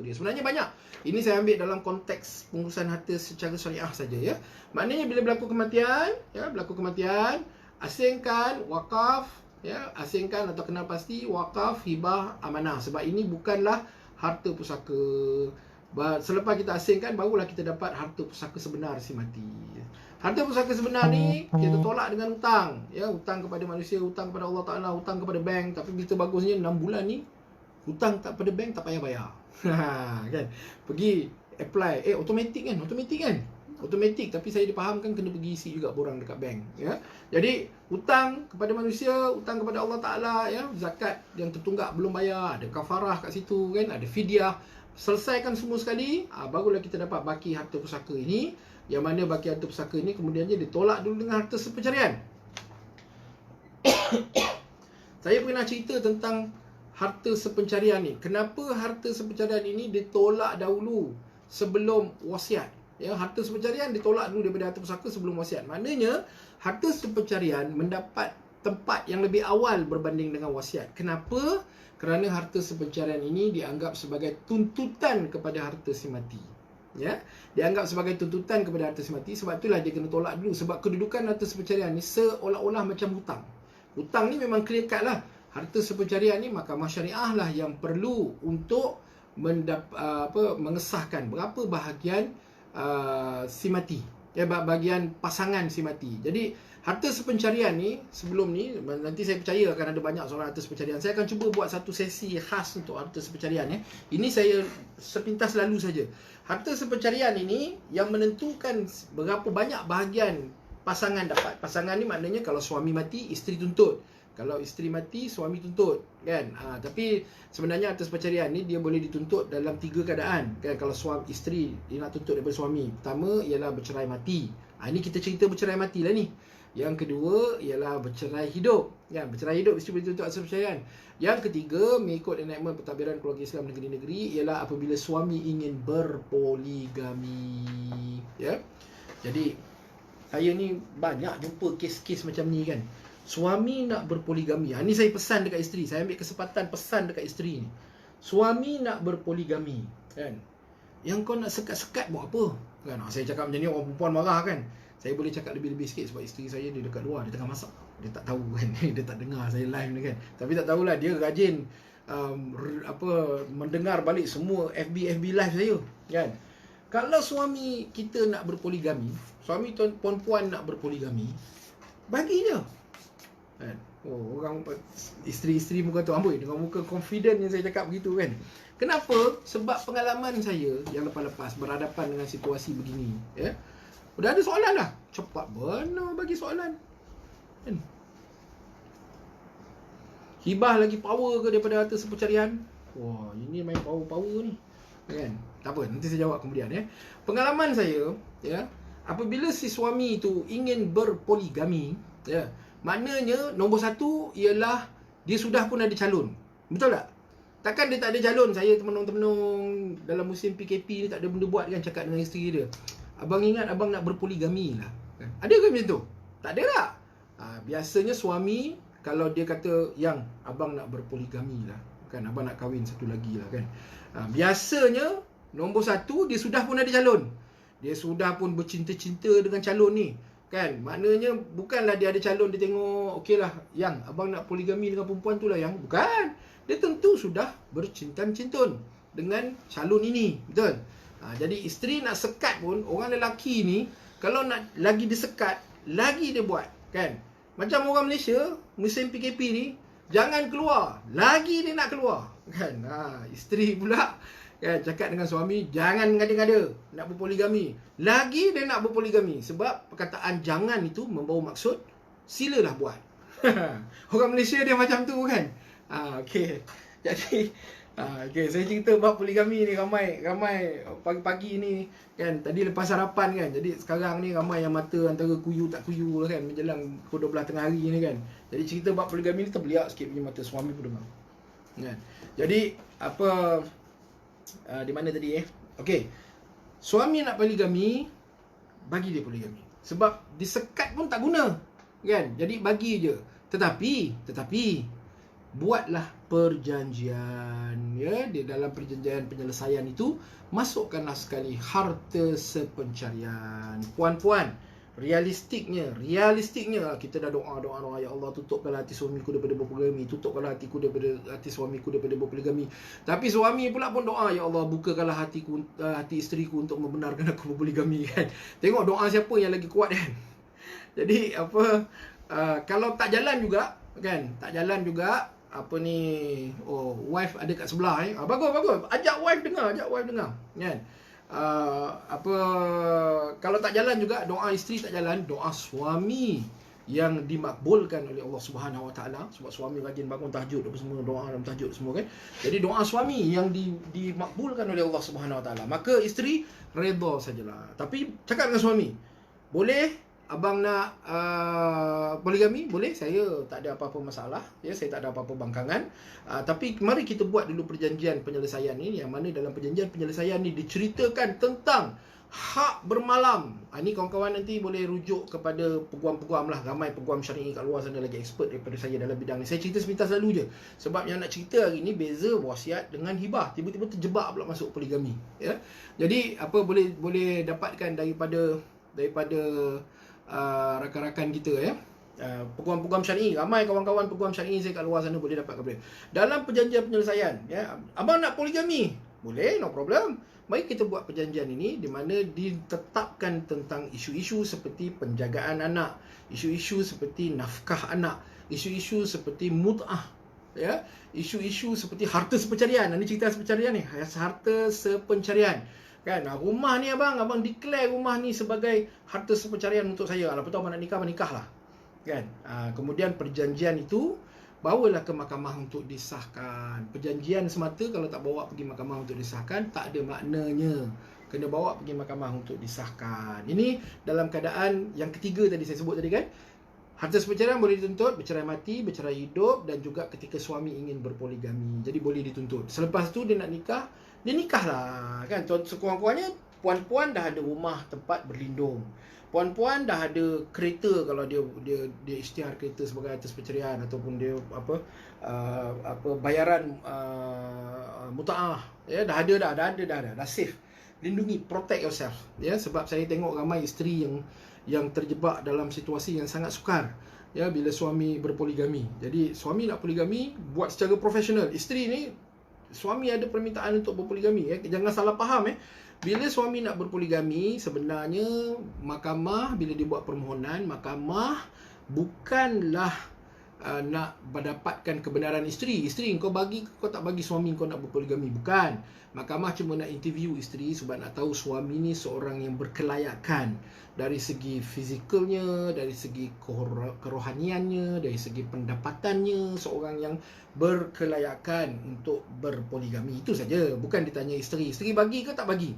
dia. Sebenarnya banyak. Ini saya ambil dalam konteks pengurusan harta secara syariah saja ya. Maknanya bila berlaku kematian, asingkan wakaf, ya, asingkan atau kenal pasti wakaf, hibah, amanah. Sebab ini bukanlah harta pusaka. Selepas kita asingkan, barulah kita dapat harta pusaka sebenar si mati. Harta pusaka sebenar ni kita tolak dengan hutang, ya, hutang kepada manusia, hutang kepada Allah Taala, hutang kepada bank. Tapi berita bagusnya 6 bulan ni hutang tak pada bank tak payah bayar. Kan? Pergi apply, automatic kan? Automatic, tapi saya dipahamkan kena pergi isi juga borang dekat bank, ya. Jadi hutang kepada manusia, hutang kepada Allah Taala, ya, zakat yang tertunggak belum bayar, ada kafarah kat situ kan, ada fidyah. Selesaikan semua sekali, barulah kita dapat baki harta pusaka ini. Yang mana baki harta pusaka ini kemudiannya ditolak dulu dengan harta sepencarian. Saya pernah cerita tentang harta sepencarian ni. Kenapa harta sepencarian ini ditolak dahulu sebelum wasiat? Ya, harta sepencarian ditolak dulu daripada harta pusaka sebelum wasiat. Maknanya harta sepencarian mendapat tempat yang lebih awal berbanding dengan wasiat. Kenapa? Kerana harta sepencarian ini dianggap sebagai tuntutan kepada harta si mati. Ya, dianggap sebagai tuntutan kepada harta si mati. Sebab itulah dia kena tolak dulu. Sebab kedudukan harta sepencarian ni seolah-olah macam hutang. Hutang ni memang clear cut lah. Harta sepencarian ni mahkamah syariah lah yang perlu untuk mengesahkan berapa bahagian si mati, ya, bahagian pasangan si mati. Jadi harta sepencarian ni, sebelum ni, nanti saya percaya akan ada banyak soalan harta sepencarian. Saya akan cuba buat satu sesi khas untuk harta sepencarian, ya. Ini saya sepintas lalu saja. Harta sepencarian ini yang menentukan berapa banyak bahagian pasangan dapat. Pasangan ni maknanya kalau suami mati, isteri tuntut. Kalau isteri mati, suami tuntut, kan? Tapi sebenarnya harta sepencarian ni dia boleh dituntut dalam 3 keadaan, kan? Kalau isteri dia nak tuntut daripada suami, pertama ialah bercerai mati. Ini kita cerita bercerai mati lah ni. Yang kedua ialah bercerai hidup, kan? Bercerai hidup mesti boleh dituntut harta sepencarian. Yang ketiga, mengikut enakmen pentadbiran keluarga Islam negeri-negeri, ialah apabila suami ingin berpoligami, ya. Jadi saya ni banyak jumpa kes-kes macam ni, kan. Suami nak berpoligami. Ini saya pesan dekat isteri. Saya ambil kesempatan pesan dekat isteri ni. Suami nak berpoligami, kan. Yang kau nak sekat-sekat buat apa? Kan? Saya cakap macam ni orang perempuan marah, kan. Saya boleh cakap lebih-lebih sikit sebab isteri saya dia dekat luar, dia tengah masak. Dia tak tahu, kan. Dia tak dengar saya live ni, kan. Tapi tak tahulah dia rajin mendengar balik semua FB live saya, kan. Kalau suami kita nak berpoligami, suami puan-puan nak berpoligami, bagi je. Kan? Orang isteri-isteri muka tu amboi dengan muka confident yang saya cakap begitu, kan. Kenapa? Sebab pengalaman saya yang lepas-lepas berhadapan dengan situasi begini, ya. Dah ada soalan dah. Cepat benar bagi soalan, kan. Hibah lagi power ke daripada harta sepencarian? Wah, ini main power-power ni, kan. Tak apa, nanti saya jawab kemudian, ya. Pengalaman saya, ya, apabila si suami itu ingin berpoligami, ya, maknanya nombor satu ialah dia sudah pun ada calon. Betul tak? Takkan dia tak ada calon. Saya temenung-temenung dalam musim PKP ni tak ada benda buat, kan, cakap dengan isteri dia, abang ingat abang nak berpoligami lah, kan? Ada ke macam tu? Tak ada tak? Biasanya suami kalau dia kata yang abang nak berpoligami lah, kan, abang nak kahwin satu lagi lah, kan. Biasanya nombor satu dia sudah pun ada calon. Dia sudah pun bercinta-cinta dengan calon ni, kan. Maknanya bukanlah dia ada calon, dia tengok okey lah, yang abang nak poligami dengan perempuan tu lah, yang bukan. Dia tentu sudah bercinta-cintun dengan calon ini, betul. Jadi isteri nak sekat pun, orang lelaki ni kalau nak lagi disekat, lagi dia buat, kan. Macam orang Malaysia musim PKP ni, jangan keluar, lagi dia nak keluar, kan. Isteri pula, kan, cakap dengan suami jangan ngada-ngada nak berpoligami, lagi dia nak berpoligami. Sebab perkataan jangan itu membawa maksud silalah buat. Orang Malaysia dia macam tu, kan. Okey. Jadi okey, saya cerita bab poligami ni, ramai pagi-pagi ni, kan. Tadi lepas sarapan, kan. Jadi sekarang ni ramai yang mata antara kuyu tak kuyu lah, kan, menjelang pukul 12 tengah hari ni, kan. Jadi cerita bab poligami ni terbeliak sikit punya mata, suami pun dengar, kan. Jadi di mana tadi, okey. Suami nak poligami, bagi dia poligami. Sebab disekat pun tak guna, kan. Jadi bagi je. Tetapi buatlah perjanjian, ya. Di dalam perjanjian penyelesaian itu masukkanlah sekali harta sepencarian. Puan-puan, realistiknya kita dah doa, ya Allah, tutupkanlah hati suamiku daripada berpoligami, tutupkanlah hati suamiku daripada berpoligami. Tapi suami pula pun doa, ya Allah, bukakanlah hati isteriku untuk membenarkan aku berpoligami, kan. Tengok doa siapa yang lagi kuat, kan. Jadi kalau tak jalan juga, kan, wife ada kat sebelah, bagus, ajak wife dengar, kan. Kalau tak jalan juga, doa isteri tak jalan, doa suami yang dimakbulkan oleh Allah Subhanahu Wa Taala, sebab suami rajin bangun tahajud apa semua, doa dalam tahajud semua, kan. Jadi doa suami yang dimakbulkan oleh Allah Subhanahu Wa Taala, maka isteri redha sajalah. Tapi cakap dengan suami, boleh abang nak poligami, boleh, saya tak ada apa-apa masalah, ya, saya tak ada apa-apa bangkangan, tapi mari kita buat dulu perjanjian penyelesaian ni, yang mana dalam perjanjian penyelesaian ni diceritakan tentang hak bermalam. Ni kawan-kawan nanti boleh rujuk kepada peguam-peguam lah, ramai peguam syar'i kat luar sana lagi expert daripada saya dalam bidang ni. Saya cerita sepintas lalu je, sebab yang nak cerita hari ni beza wasiat dengan hibah, tiba-tiba terjebak pula masuk poligami, ya. Jadi boleh dapatkan daripada rakan-rakan kita, ya, peguam-peguam syar'i, ramai kawan-kawan peguam syar'i saya kat luar sana boleh dapat kepada. Dalam perjanjian penyelesaian, ya, abang nak poligami, boleh, no problem. Mari kita buat perjanjian ini di mana ditetapkan tentang isu-isu seperti penjagaan anak, isu-isu seperti nafkah anak, isu-isu seperti mut'ah, ya, isu-isu seperti harta sepencarian. Ini cerita sepencarian ni, harta sepencarian, kan. Rumah ni abang declare rumah ni sebagai harta sepencarian untuk saya. Lepas tu abang nak nikah lah, kan. Kemudian perjanjian itu bawalah ke mahkamah untuk disahkan. Perjanjian semata kalau tak bawa pergi mahkamah untuk disahkan, tak ada maknanya. Kena bawa pergi mahkamah untuk disahkan. Ini dalam keadaan yang ketiga tadi saya sebut tadi, kan. Harta sepencarian boleh dituntut bercerai mati, bercerai hidup, dan juga ketika suami ingin berpoligami. Jadi boleh dituntut. Selepas tu dia nak nikah, dia nikahlah, kan. Sekurang-kurangnya puan-puan dah ada rumah tempat berlindung. Puan-puan dah ada kereta kalau dia isytihar kereta sebagai harta perceraian, ataupun dia bayaran mutaah, ya, dah ada safe. Lindungi, protect yourself, ya, sebab saya tengok ramai isteri yang terjebak dalam situasi yang sangat sukar, ya, bila suami berpoligami. Jadi suami nak poligami buat secara profesional. Isteri ni, suami ada permintaan untuk berpoligami, ya. Jangan salah faham, bila suami nak berpoligami, sebenarnya mahkamah bila dia buat permohonan, mahkamah bukanlah nak mendapatkan kebenaran isteri. Isteri, kau tak bagi suami kau nak berpoligami, bukan. Mahkamah cuma nak interview isteri sebab nak tahu suami ni seorang yang berkelayakan dari segi fizikalnya, dari segi kerohaniannya, dari segi pendapatannya, seorang yang berkelayakan untuk berpoligami. Itu saja, bukan ditanya isteri bagi ke tak bagi,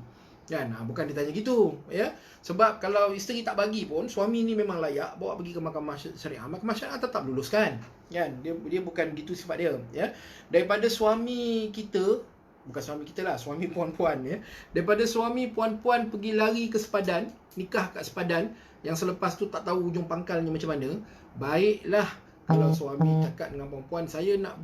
kan. Bukan ditanya gitu, ya. Sebab kalau isteri tak bagi pun, suami ni memang layak, bawa pergi ke mahkamah syariah, mahkamah syariah tetap luluskan, kan. Dia bukan gitu sifat dia, ya. Daripada suami kita, bukan suami kita lah, suami puan-puan, ya. Daripada suami puan-puan pergi lari ke sepadan, nikah kat sepadan, yang selepas tu tak tahu ujung pangkalnya macam mana, baiklah kalau suami cakap dengan perempuan, saya nak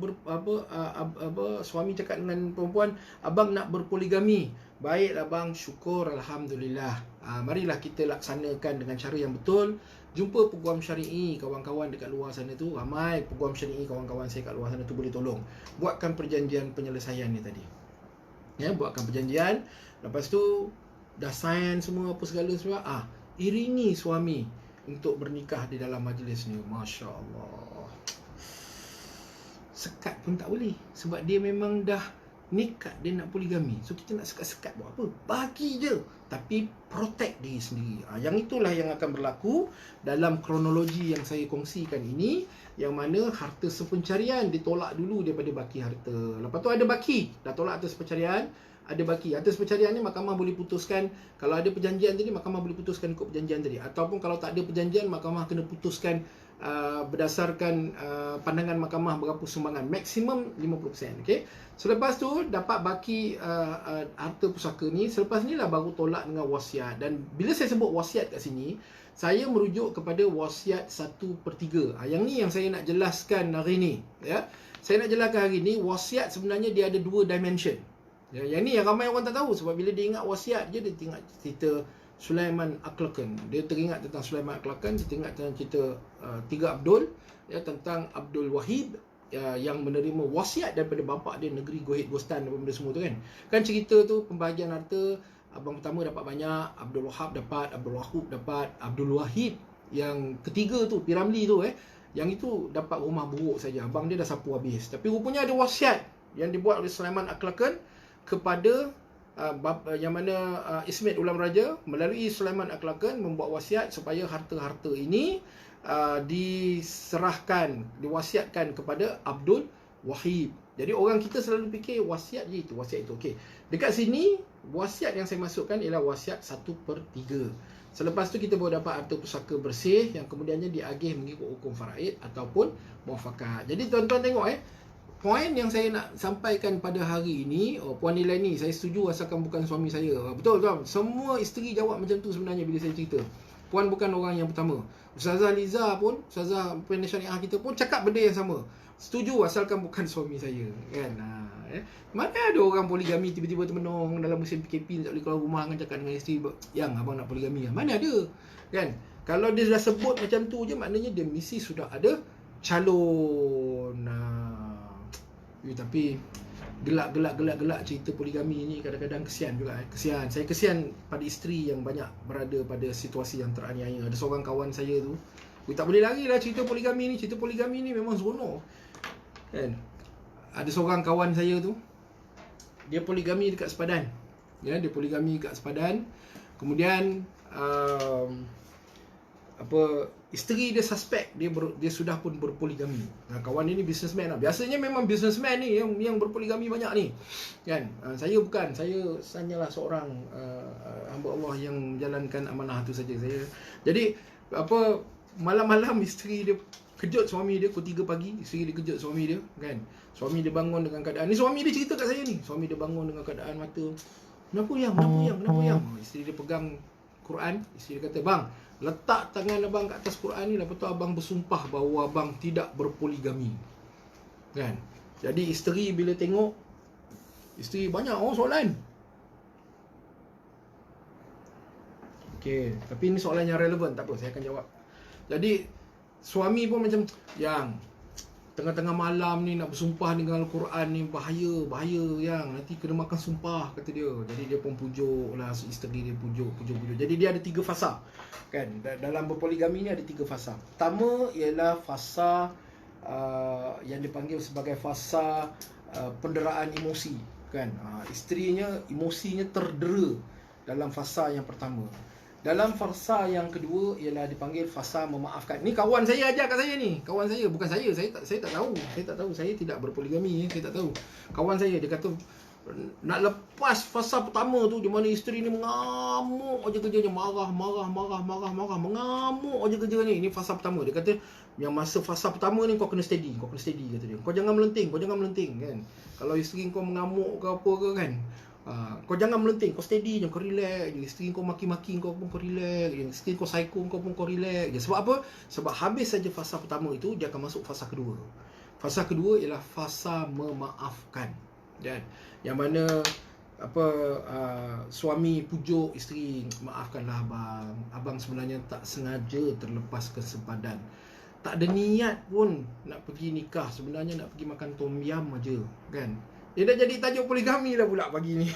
suami cakap dengan perempuan, abang nak berpoligami, baiklah bang, syukur, alhamdulillah. Marilah kita laksanakan dengan cara yang betul. Jumpa peguam syar'i, kawan-kawan dekat luar sana tu, ramai peguam syar'i kawan-kawan saya kat luar sana tu boleh tolong. Buatkan perjanjian penyelesaian ni tadi, ya, buatkan perjanjian. Lepas tu dah sign semua apa segala semua, iringi suami untuk bernikah di dalam majlis ni. Masya Allah, sekat pun tak boleh, sebab dia memang dah nikat dia nak poligami. So kita nak sekat-sekat buat apa? Bagi je, tapi protect diri sendiri. Yang itulah yang akan berlaku dalam kronologi yang saya kongsikan ini, yang mana harta sepencarian ditolak dulu daripada baki harta. Lepas tu ada baki, dah tolak harta sepencarian, ada baki. Harta sepencarian ni mahkamah boleh putuskan, kalau ada perjanjian tadi, mahkamah boleh putuskan ikut perjanjian tadi. Ataupun kalau tak ada perjanjian, mahkamah kena putuskan berdasarkan pandangan mahkamah berapa sumbangan, maksimum 50%, okey. Selepas tu dapat baki harta pusaka ni, selepas ni lah baru tolak dengan wasiat. Dan bila saya sebut wasiat kat sini, saya merujuk kepada wasiat 1/3. Yang ni yang saya nak jelaskan hari ni, ya. saya nak jelaskan hari ni, wasiat sebenarnya dia ada dua dimension. Yang ni yang ramai orang tak tahu, sebab bila dia ingat wasiat je, dia tengok cerita Sulaiman Akhlaqan. Dia teringat tentang Sulaiman Akhlaqan, dia teringat tentang cerita Tiga Abdul, tentang Abdul Wahid yang menerima wasiat daripada bapa dia, negeri Gohit Gostan dan benda semua tu kan. Kan cerita tu pembahagian harta, abang pertama dapat banyak, Abdul Wahab dapat, Abdul Wahub dapat, Abdul Wahid yang ketiga tu, Piramli tu yang itu dapat rumah buruk saja. Abang dia dah sapu habis. Tapi rupanya ada wasiat yang dibuat oleh Sulaiman Akhlaqan kepada yang mana Ismet Ulam Raja melalui Sulaiman Akhlaqan membuat wasiat supaya harta-harta ini diserahkan, diwasiatkan kepada Abdul Wahid. Jadi orang kita selalu fikir wasiat je itu, wasiat itu. Okey. Dekat sini wasiat yang saya masukkan ialah wasiat 1/3. Selepas tu kita baru dapat harta pusaka bersih yang kemudiannya diagih mengikut hukum faraid ataupun muafakat. Jadi tuan-tuan tengok poin yang saya nak sampaikan pada hari ini, puan nilai ni saya setuju asalkan bukan suami saya. Betul tuan. Semua isteri jawab macam tu sebenarnya bila saya cerita. Puan bukan orang yang pertama. Ustazah Liza pun, Ustazah Pendidikan Syariah kita pun cakap benda yang sama. Setuju asalkan bukan suami saya, kan? Mana ada orang poligami tiba-tiba termenung dalam musim PKP tak boleh keluar rumah dengan cakap dengan isteri yang abang nak poligami. Mana ada, kan? Kalau dia dah sebut macam tu je, maknanya dia mesti sudah ada calon. Tapi gelak cerita poligami ni kadang-kadang kesian juga. Kesian. Saya kesian pada isteri yang banyak berada pada situasi yang teraniaya. Ada seorang kawan saya tu, tak boleh lari lah cerita poligami ni. Cerita poligami ni memang seronok, kan? Ada seorang kawan saya tu, dia poligami dekat Sepadan. Dia poligami dekat Sepadan. Kemudian isteri dia suspek dia sudah pun berpoligami. Kawan ini businessman lah. Biasanya memang businessman ni yang berpoligami banyak ni, kan? Saya bukan, saya hanyalah seorang hamba Allah yang menjalankan amanah tu saja. Jadi malam-malam isteri dia kejut suami dia, pukul 3 pagi isteri dia kejut suami dia, kan? Suami dia bangun dengan keadaan ni, suami dia cerita kat saya ni, suami dia bangun dengan keadaan mata, kenapa yang? Isteri dia pegang Quran. Isteri dia kata, bang, letak tangan abang kat atas Quran ni, lepas tu abang bersumpah bahawa abang tidak berpoligami, kan? Jadi isteri bila tengok, isteri banyak soalan. Okey, tapi ini soalan yang relevan, tak apa, saya akan jawab. Jadi suami pun macam, yang tengah-tengah malam ni nak bersumpah dengan Al-Quran ni bahaya yang nanti kena makan sumpah, kata dia. Jadi dia pun pujuk lah isteri dia, pujuk. Jadi dia ada 3 fasa, kan? Dalam berpoligami ni ada 3 fasa. Pertama ialah fasa yang dipanggil sebagai fasa penderaan emosi, kan? Emosinya terdera dalam fasa yang pertama. Dalam fasa yang kedua ialah dipanggil fasa memaafkan. Ni kawan saya ajar kat saya ni. Kawan saya, bukan saya. Saya tak tahu. Saya tidak berpoligami, saya tak tahu. Kawan saya, dia kata nak lepas fasa pertama tu, di mana isteri ni mengamuk aja kerjanya, marah, mengamuk aja kerja ni. Ini fasa pertama. Dia kata yang masa fasa pertama ni kau kena steady, kata dia. Kau jangan melenting, kan? Kalau isteri kau mengamuk ke apa ke, kan? Kau jangan melenting, kau steady je, kau relax je. Isteri kau maki-maki kau pun kau relax je. Isteri kau psycho kau pun kau relax je. Sebab apa? Sebab habis saja fasa pertama itu, dia akan masuk fasa kedua. Fasa kedua ialah fasa memaafkan, dan yang mana suami pujuk isteri, maafkanlah abang sebenarnya tak sengaja terlepas kesempadan, tak ada niat pun nak pergi nikah, sebenarnya nak pergi makan tom yum aja, kan? Dia dah jadi tajuk poligami dah pula pagi ni.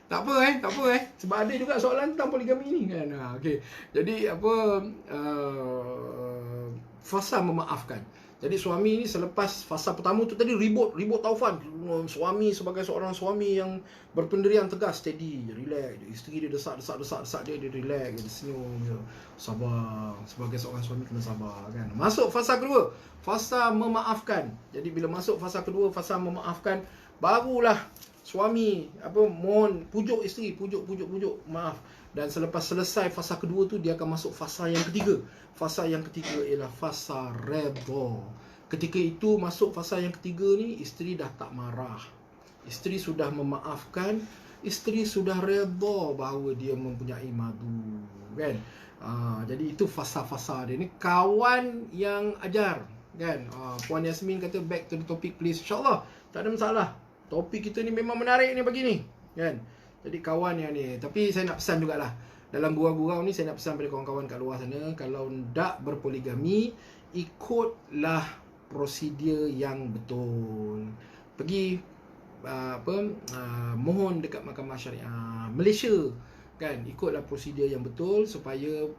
Tak apa sebab ada juga soalan tentang poligami ni, kan? Okey. Jadi fasa memaafkan. Jadi suami ni selepas fasa pertama tu tadi ribut taufan. Suami sebagai seorang suami yang berpendirian tegas, steady, relax. Isteri dia desak dia relax, dia senyum je. Sabar. Sebagai seorang suami kena sabar, kan? Masuk fasa kedua, fasa memaafkan. Jadi bila masuk fasa kedua, fasa memaafkan, barulah suami mohon pujuk isteri, pujuk maaf. Dan selepas selesai fasa kedua tu, dia akan masuk fasa yang ketiga. Fasa yang ketiga ialah fasa redha. Ketika itu masuk fasa yang ketiga ni, isteri dah tak marah, isteri sudah memaafkan, isteri sudah redha bahawa dia mempunyai madu, kan? Jadi itu fasa-fasa dia. Ni kawan yang ajar, kan. Puan Yasmin kata back to the topic please. InsyaAllah, tak ada masalah. Topik kita ni memang menarik ni pagi ni, kan. Jadi kawan yang ni, tapi saya nak pesan jugalah, dalam gurau-gurau ni saya nak pesan pada kawan-kawan kat luar sana, kalau tak berpoligami, ikutlah prosedur yang betul. Pergi mohon dekat Mahkamah Syariah Malaysia, kan, ikutlah prosedur yang betul supaya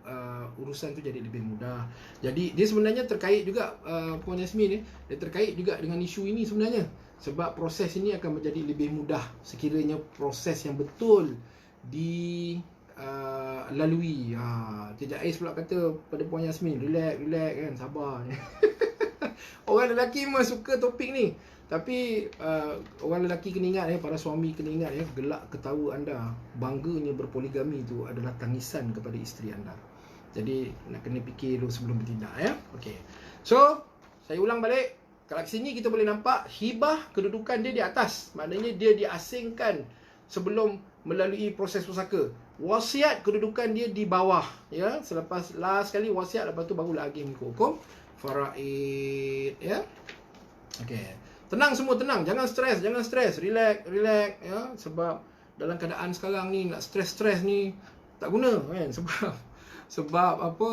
urusan tu jadi lebih mudah. Jadi dia sebenarnya terkait juga, Puan Yasmin ni, dia terkait juga dengan isu ini sebenarnya, sebab proses ini akan menjadi lebih mudah sekiranya proses yang betul lalui. Cik Ais pula kata pada Puan Yasmin, relax kan, sabar. Orang lelaki memang suka topik ni, tapi orang lelaki kena ingat, para suami kena ingat, gelak ketawa anda, bangganya berpoligami itu adalah tangisan kepada isteri anda. Jadi nak kena fikir dulu sebelum bertindak, Okey. So, saya ulang balik. Kalau sini kita boleh nampak hibah kedudukan dia di atas, maknanya dia diasingkan sebelum melalui proses pusaka. Wasiat kedudukan dia di bawah, selepas last kali wasiat, lepas tu barulah agih mengikut hukum faraid, Okey. Tenang semua, tenang, jangan stres, relax, sebab dalam keadaan sekarang ni nak stres ni tak guna, kan, sebab apa,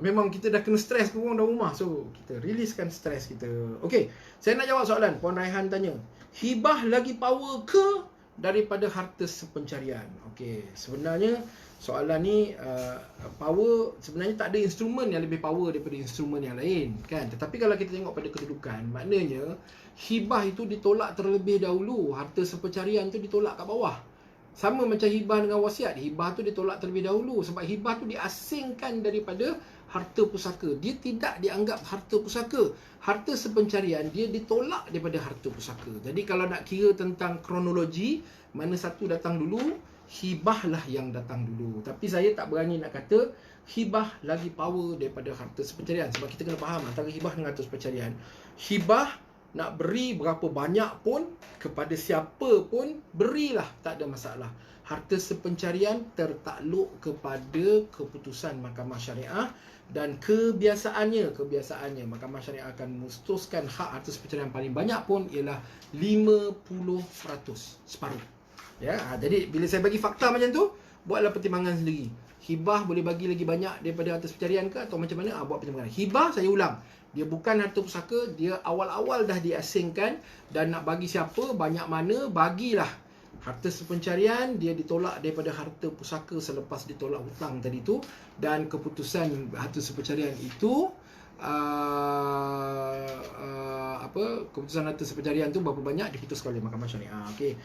memang kita dah kena stres ke orang dalam rumah, so kita riliskan stres kita. Okey, saya nak jawab soalan Puan Raihan tanya, hibah lagi power ke daripada harta sepencarian? Okey, sebenarnya soalan ni power, sebenarnya tak ada instrumen yang lebih power daripada instrumen yang lain, kan. Tetapi kalau kita tengok pada kedudukan, maknanya hibah itu ditolak terlebih dahulu, harta sepencarian tu ditolak kat bawah. Sama macam hibah dengan wasiat, hibah tu ditolak terlebih dahulu sebab hibah tu diasingkan daripada harta pusaka. Dia tidak dianggap harta pusaka. Harta sepencarian dia ditolak daripada harta pusaka. Jadi kalau nak kira tentang kronologi, mana satu datang dulu, hibahlah yang datang dulu. Tapi saya tak berani nak kata hibah lagi power daripada harta sepencarian, sebab kita kena faham antara hibah dengan harta sepencarian. Hibah nak beri berapa banyak pun, kepada siapa pun, berilah, tak ada masalah. Harta sepencarian tertakluk kepada keputusan Mahkamah Syariah, dan kebiasaannya Mahkamah Syariah akan memutuskan hak harta sepencarian paling banyak pun ialah 50%, separuh. Jadi bila saya bagi fakta macam tu, buatlah pertimbangan sendiri. Hibah boleh bagi lagi banyak daripada harta sepencarian ke, atau macam mana? Buat pertimbangan. Hibah, saya ulang, dia bukan harta pusaka, dia awal-awal dah diasingkan, dan nak bagi siapa, banyak mana, bagilah. Harta sepencarian dia ditolak daripada harta pusaka selepas ditolak hutang tadi tu, dan keputusan harta sepencarian itu keputusan harta sepencarian tu berapa banyak diputuskan oleh Mahkamah Syariah. Okey.